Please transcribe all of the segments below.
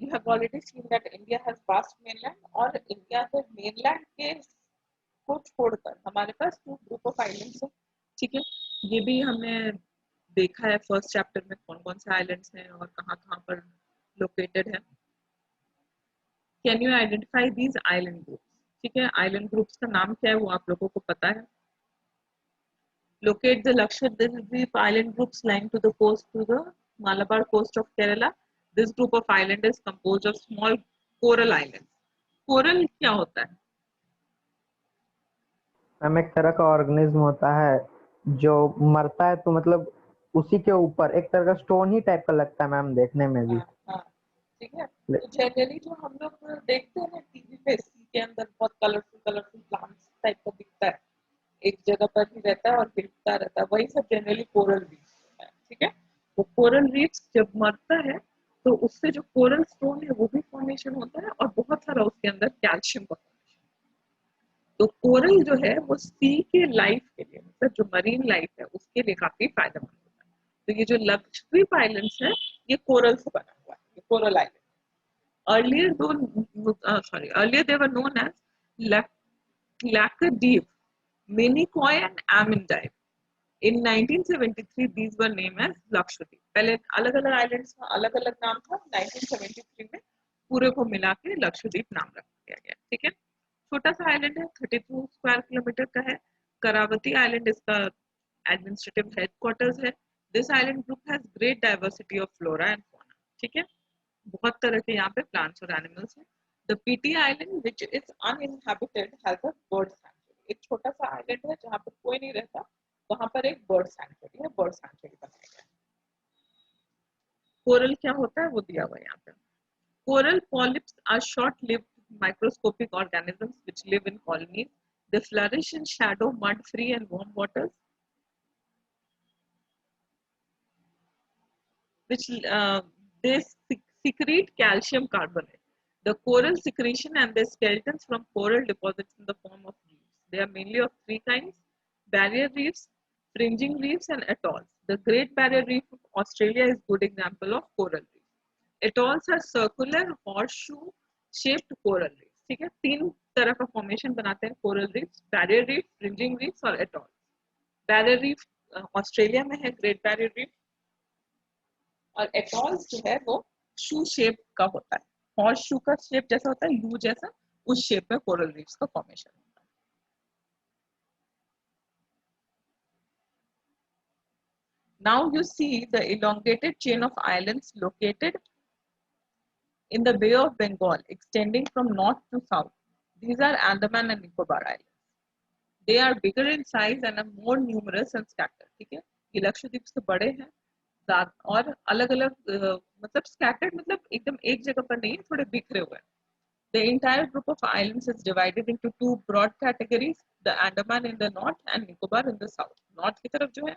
You have already seen that India has vast mainland, और India के mainland के को छोड़कर हमारे पास 2 ग्रुप ऑफ आइलैंड्स है, ठीक है। ये भी हमने देखा है फर्स्ट चैप्टर में कौन कौन से आइलैंड्स हैं और कहाँ कहाँ पर लोकेटेड है। Can you identify these island groups, ठीक है। आइलैंड ग्रुप्स का नाम क्या है वो आप लोगों को पता है। Locate the Lakshadweep island groups lying to the coast to the Malabar coast of Kerala. This group of island is composed of small coral islands. Coral क्या होता है? मैम एक तरह का ऑर्गेनिज्म होता है जो मरता है तो मतलब उसी के ऊपर एक तरह का स्टोन ही टाइप का लगता है मैम देखने में भी। हाँ, ठीक है। तो जनरली जो हम लोग देखते हैं ना टीवी पे, सी के अंदर बहुत कलरफुल कलरफुल प्लांट्स टाइप का दिखता है, एक जगह पर ही रहता है और गिरता रहता है, वही सब जनरली कोरल रीफ्स होता है, ठीक है। वो कोरल रीफ्स जब मरता है तो उससे जो कोरल स्टोन है वो भी फॉर्मेशन होता है और बहुत सारा उसके अंदर कैल्शियम का फॉर्मेशन। तो कोरल जो है वो सी के लाइफ के लिए, मतलब जो मरीन लाइफ है उसके लिए काफी फायदेमंद होता है। तो ये जो लक्षद्वीप आइलैंड्स है ये कोरल से बना हुआ है, ये coral island. earlier they were known as Laccadive, Minicoy and Amendive. In 1973 these were named as Lakshadweep. पहले अलग अलग आइलैंड्स का अलग अलग नाम था, 1973 में पूरे को मिला के लक्षद्वीप नाम रख दिया गया, ठीक है। छोटा सा आइलैंड है, 32 स्क्वायर किलोमीटर का है। करावती आइलैंड इसका एडमिनिस्ट्रेटिव हेडक्वार्टर्स है। This island group has great diversity of flora and fauna, ठीक है। बहुत तरह के यहाँ पे प्लांट्स और एनिमल्स हैं। The Pitti island which is uninhabited has a bird sanctuary. एक छोटा सा आइलैंड है जहाँ पे कोई नहीं रहता, वहां पर एक बर्ड सैंक्चुरी है, बर्ड सैंक्चुरी बनाया गया है। कोरल क्या होता है वो दिया हुआ है यहाँ पे। Coral polyps are short lived microscopic organisms which live in colonies. They flourish in shallow, mud-free and warm waters, which they secrete calcium carbonate. The coral secretion and the skeletons from coral deposits in the form of reefs. They are mainly of three kinds: barrier reefs, fringing reefs, and atolls. The Great Barrier Reef of Australia is a good example of coral reef. Atolls are circular horseshoe-shaped coral reefs. ठीक है, तीन तरह का formation बनाते हैं coral reefs: barrier reef, fringing reefs और atolls. Barrier reef Australia में है, ग्रेट बैरियर रीफ, और एटॉल्स जो है वो शू शेप का होता है, हॉर्स शू का शेप जैसा होता है, यू जैसा, उस शेप में कोरल रीफ्स का फॉर्मेशन होता है। Now you see the elongated chain of islands located in the Bay of Bengal extending from north to south. These are Andaman and Nicobar Islands. They are bigger in size and are more numerous and scattered. ठीक है, ये लक्षद्वीप से बड़े हैं और अलग अलग मतलब स्कैटर्ड मतलब एकदम एक जगह पर नहीं है, थोड़े बिखरे हुए हैं। The entire group of islands is divided into two broad categories: the Andaman in the north and Nicobar in the south. North की तरफ जो है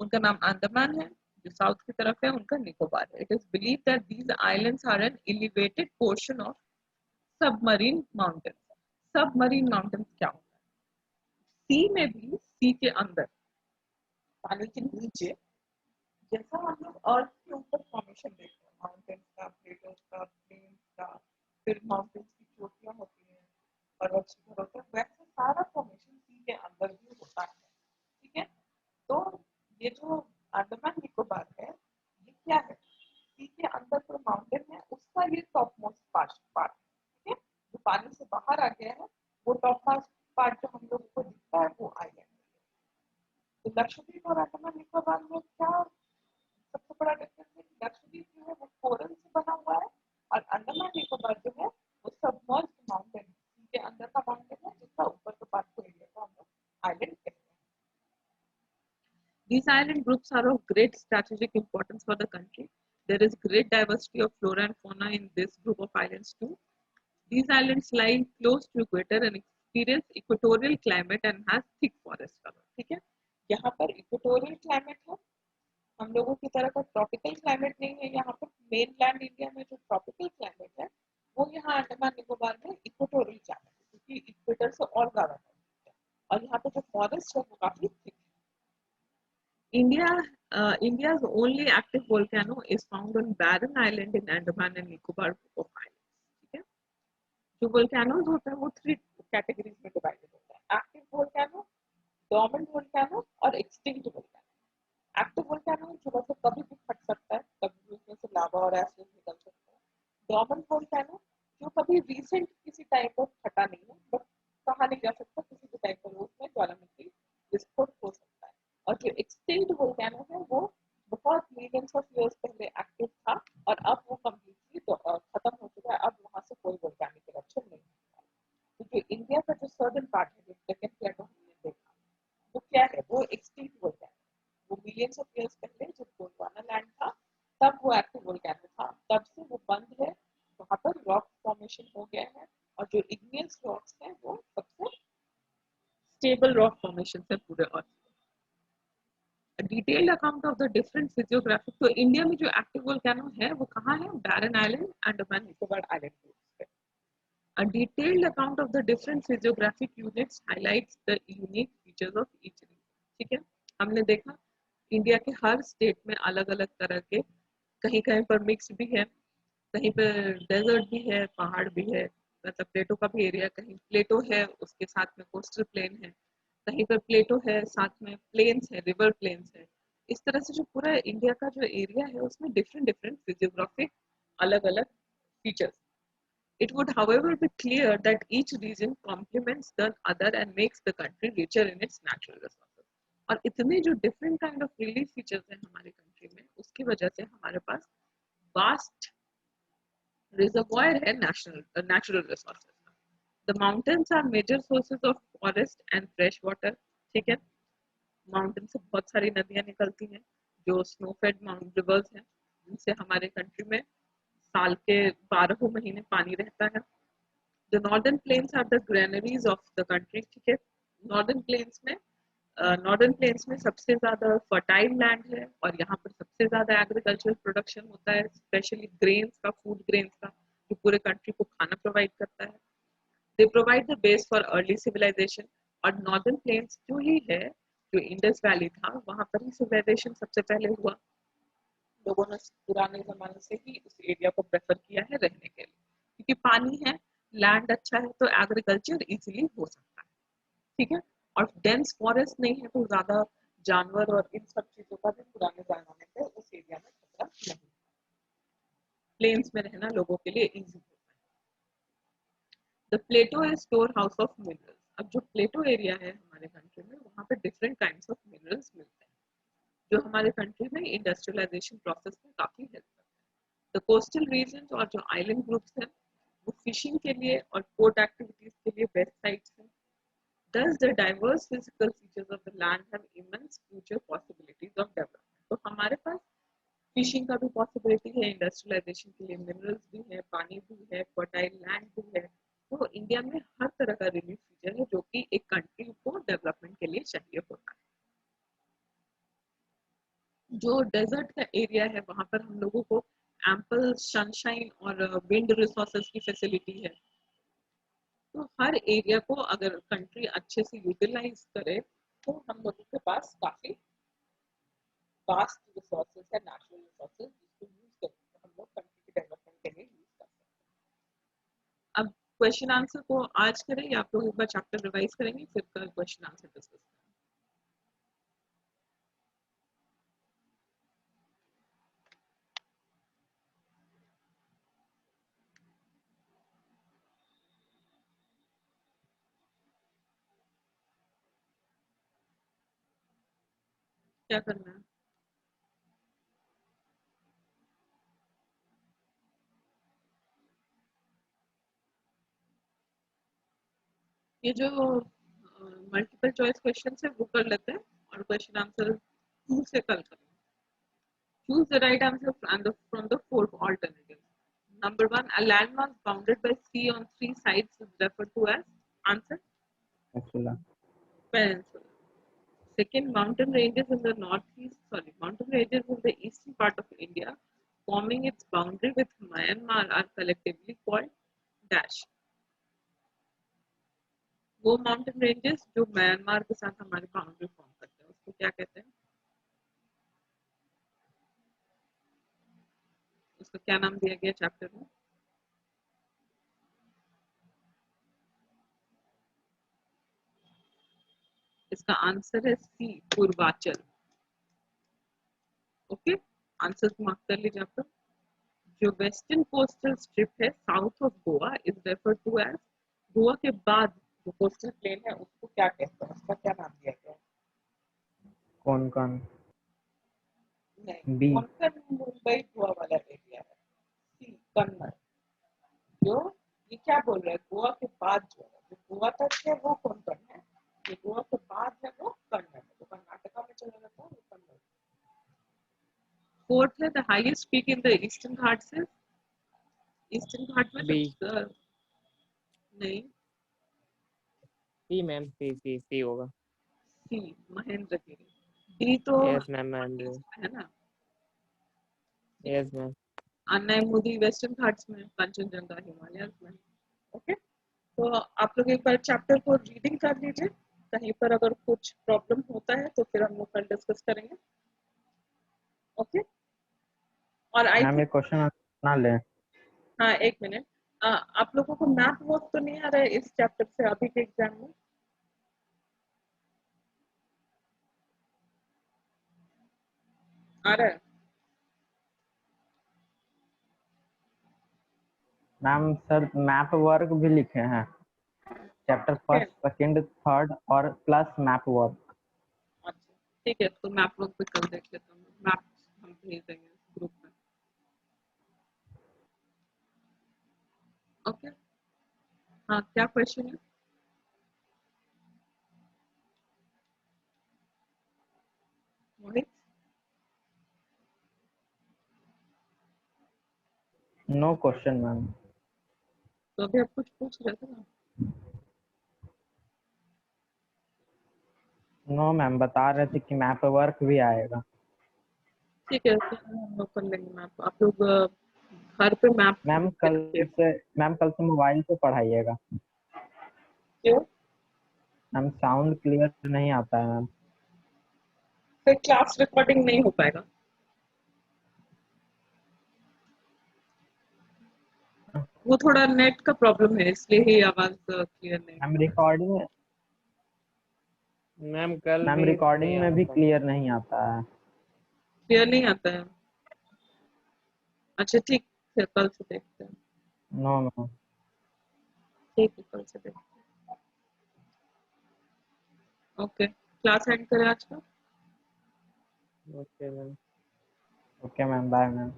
उनका नाम अंडमान है, जो साउथ की तरफ है उनका निकोबार है। It is believed that these islands are an elevated portion of submarine mountains. Submarine mountains क्या होता है? सी में भी, सी के अंदर, पानी के नीचे, जैसा हम लोग अर्थ के ऊपर फॉर्मेशन देखते हैं, माउंटेन्स का, प्लेटोस का, प्लेन्स का, फिर माउंटेन्स की चोटियां होती हैं, पर्वत शिखर होते हैं, वैसे सारा फॉर्मेशन सी के अंदर भी होता है, ठीक है। तो ये जो अंडमान निकोबार है ये क्या है? सी के अंदर जो माउंटेन है उसका ये टॉप मोस्ट पार्ट, ठीक है, जो पानी से बाहर आ गया है वो टॉप मोस्ट पार्ट जो हम लोगों को दिखता है वो आइलैंड है। तो लक्षद्वीप और अंडमान निकोबार में क्या सबसे बड़ा डिफरेंस है कि लक्षद्वीप जो है वो कोरल से बना हुआ है और अंडमान निकोबार जो है वो सबमर्ज्ड माउंटेन, सी के अंदर का माउंटेन है जिसका ऊपर के पार्ट को एरिया को हम लोग आइलैंड कहते हैं। These island groups are of great strategic importance for the country. There is great diversity of flora and fauna in this group of islands too. These islands lie close to equator and experience equatorial climate and has thick forest cover. ठीक है, यहाँ पर equatorial climate है, हम लोगों की तरह का ट्रॉपिकल क्लाइमेट नहीं है। यहाँ पर मेन लैंड इंडिया में जो ट्रॉपिकल क्लाइमेट है वो यहाँ अंडमान निकोबार में इक्वेटोरियल क्लाइमेट है, क्योंकि इक्वेटर से और ज्यादा है, और यहाँ पे जो फॉरेस्ट है वो काफी थिक है। India's only active volcano is found on barren island in Andaman and Nicobar group of islands. ठीक है, जो volcanoes होता है वो 3 कैटेगरीज में डिवाइडेड होता है, एक्टिव volcano, dormant volcano और extinct volcano. एक्टिव volcano जो मतलब कभी भी फट सकता है, कभी भी उसमें से लावा और एसिड निकल सकता है. डोर्मेंट volcano जो कभी रिसेंट किसी टाइम पर फटा नहीं है, बट कहा नहीं जा सकता किसी भी टाइम पर उसमें ज्वालामुखी विस्फोट हो सकता है. और जो एक्सटिंक्ट volcano है वो बहुत मिलियंस ऑफ ईयर्स पहले एक्टिव था और अब वो कम्प्लीटली खत्म हो चुका है. अब वहां से कोई वोल्केनिक इरप्शन नहीं होता है. तो जो इंडिया का जो सर्दर्न पार्ट है, जो सेकंड प्लेटो हमने देखा, वो क्या है, वो एक्सटिंक्ट volcano. वो मिलियंस ऑफ ईयर्स पहले जब गोंडवाना लैंड था तब वो एक्टिव वोल्केनो था, तब से वो बंद है, वहां पर रॉक फॉर्मेशन हो गया है. और जो इग्नियस रॉक्स हैं वो सबसे स्टेबल रॉक फॉर्मेशन है पूरे earth. Detailed account of the different physiographic, तो इंडिया में जो एक्टिव वोल्केनो है वो कहाँ है, Barren island, Andaman Nicobar island groups पे. A detailed account of the different physiographic units highlights the unique features of each region. ठीक है, हमने देखा इंडिया के हर स्टेट में अलग अलग तरह के, कहीं कहीं पर मिक्स भी है, कहीं पर डेजर्ट भी है, पहाड़ भी है, मतलब प्लेटो का भी एरिया, कहीं प्लेटो है उसके साथ में कोस्टल प्लेन है, कहीं पर प्लेटो है साथ में प्लेन्स है, रिवर प्लेन्स है. इस तरह से जो पूरा इंडिया का जो एरिया है उसमें डिफरेंट डिफरेंट फिजियोग्राफिक अलग अलग features. It would, however, be clear that each region complements the other and makes the country richer in its natural resources. और इतने जो different kind of relief features हैं हमारे country में, उसकी वजह से हमारे पास vast reservoir है natural resources. The mountains are major sources of forest and fresh water. ठीक है, माउंटेन से बहुत सारी नदियां निकलती हैं जो स्नो फेड माउंट रिवर्स हैं, जिनसे हमारे कंट्री में साल के 12 महीने पानी रहता है. The northern plains are the granaries of the country. ठीक है, नॉर्दर्न प्लेन्स में सबसे ज्यादा फर्टाइल लैंड है और यहाँ पर सबसे ज्यादा एग्रीकल्चरल प्रोडक्शन होता है, स्पेशली ग्रेन्स का, फूड ग्रेन्स का, जो पूरे कंट्री को खाना प्रोवाइड करता है. They provide the base for early civilisation. और नॉर्दर्न प्लेन्स जो ही है, जो इंडस वैली था, वहां पर ही सिविलाइजेशन सबसे पहले हुआ. लोगों ने पुराने जमाने से ही उस एरिया को प्रेफर किया है रहने के लिए, क्योंकि पानी है, लैंड अच्छा है, तो एग्रीकल्चर इजीली हो सकता है. ठीक है, और डेंस फॉरेस्ट नहीं है तो ज्यादा जानवर और इन सब चीजों का भी पुराने जमाने से उस एरिया में खतरा नहीं. प्लेन्स में रहना लोगों के लिए इजी होता है. The plateau is store house of minerals. अब जो प्लेटो एरिया है हमारे कंट्री में, वहाँ पे डिफरेंट काइंड्स ऑफ मिनरल्स मिलते हैं जो हमारे कंट्री में इंडस्ट्रियलाइजेशन प्रोसेस में काफी हेल्प करते हैं. द कोस्टल रीजन और जो आइलैंड ग्रुप्स हैं वो फिशिंग के लिए और पोर्ट एक्टिविटीज के लिए बेस्ट साइट्स हैं. Thus, the diverse physical features of the land have immense future possibilities of development. तो हमारे पास फिशिंग का भी पॉसिबिलिटी है, इंडस्ट्रियलाइजेशन के लिए मिनरल्स भी है, पानी भी है, फर्टाइल लैंड भी है. तो इंडिया में हर तरह का रिलीफ फीचर है जो कि एक कंट्री को डेवलपमेंट के लिए चाहिए होता है. जो डेजर्ट का एरिया है वहां पर हम लोगों को एम्पल सनशाइन और विंड रिसोर्सेज की फैसिलिटी है. तो हर एरिया को अगर कंट्री अच्छे से यूटिलाइज करे तो हम लोगों के पास काफी वास्ट रिसोर्सेज है, नेचुरल रिसोर्सेज, जिसको यूज करके हम लोग कंट्री के डेवलपमेंट के लिए यूज कर सकते हैं. अब क्वेश्चन आंसर को आज करें या आप लोग एक बार चैप्टर रिवाइज करेंगे, फिर कल क्वेश्चन आंसर डिस्कस करेंगे. क्या करना है? ये जो मल्टीपल चॉइस क्वेश्चन है वो कर लेते हैं और क्वेश्चन आंसर 2 से कल करेंगे. Choose the right answer from the four alternatives. Number 1, a landmass bounded by sea on 3 sides is referred to as answer Peninsula. Peninsula. Second, mountain ranges in the mountain ranges in the eastern part of India, forming its boundary with Myanmar, are collectively called dash. वो mountain ranges जो Myanmar के साथ हमारे boundary form करते हैं उसको क्या कहते हैं? उसका क्या नाम दिया गया चैप्टर में? इसका आंसर है C, Purvanchal. Okay, answer mark कर लीजिए आपका। जो वेस्टर्न कोस्टल स्ट्रिप है south of Goa is referred to as, Goa के बाद जो कोस्टल प्लेन है उसको क्या कहते हैं, उसका क्या नाम दिया गया है? कौन कौन? नहीं, बी। कोंकण मुंबई गोवा वाला एरिया है। सी, कन्नड़। जो ये क्या बोल रहा है, गोवा के बाद जो है, जो गोवा तक है वो कोंकण है, जो गोवा के बाद है वो कन्नड़ है, तो कर्नाटका में चला जाता है वो कन्नड़। फोर्थ है the highest peak in the eastern Ghats है, ईस्टर्न घाट में बी। सबसे नहीं, सी मैम, सी होगा। सी, महेंद्रगिरी। डी तो यस मैम, महेंद्र। है ना, यस मैम। अन्नायमुदी वेस्टर्न घाट्स में, कंचनजंगा हिमालय में। ओके, तो आप लोग एक बार चैप्टर को रीडिंग कर लीजिए, कहीं पर अगर कुछ प्रॉब्लम होता है तो फिर हम लोग कल डिस्कस करेंगे। ओके, और आई मैम थिंक, एक क्वेश्चन ना लें? हाँ एक मिनट, आप लोगों को मैथ वर्क तो नहीं आ रहा है इस चैप्टर से अभी के एग्जाम में? आ रहा है? मैम सर मैप वर्क भी लिखे हैं, चैप्टर है? फर्स्ट सेकंड थर्ड और प्लस मैप वर्क। अच्छा ठीक है, तो मैप वर्क भी कल देख लेता हूँ, मैप हम भेज देंगे ग्रुप में। ओके, हाँ क्या क्वेश्चन है? मोहित, नो क्वेश्चन मैम। तो अभी आप कुछ पूछ रहे थे ना? नो मैम, बता रहे थे कि मैप वर्क भी आएगा। ठीक है, तो हम लोग कर लेंगे मैप। आप लोग घर पे मैप मैम लिख के कल रखिए। से मैम कल से मोबाइल से पढ़ाइएगा। क्यों? मैम साउंड क्लियर नहीं आता है मैम। फिर क्लास रिकॉर्डिंग नहीं हो पाएगा। वो थोड़ा नेट का प्रॉब्लम है, इसलिए ही आवाज क्लियर नहीं मैम है। रिकॉर्डिंग मैम कल मैम भी नहीं रिकॉर्डिंग आ में भी सकता। क्लियर नहीं आता है। क्लियर नहीं आता है? अच्छा ठीक है, कल से देखते हैं। No ma'am. ठीक है, कल से देखते हैं। ओके, क्लास एंड करें आज का? Okay ma'am. Okay ma'am, bye ma'am.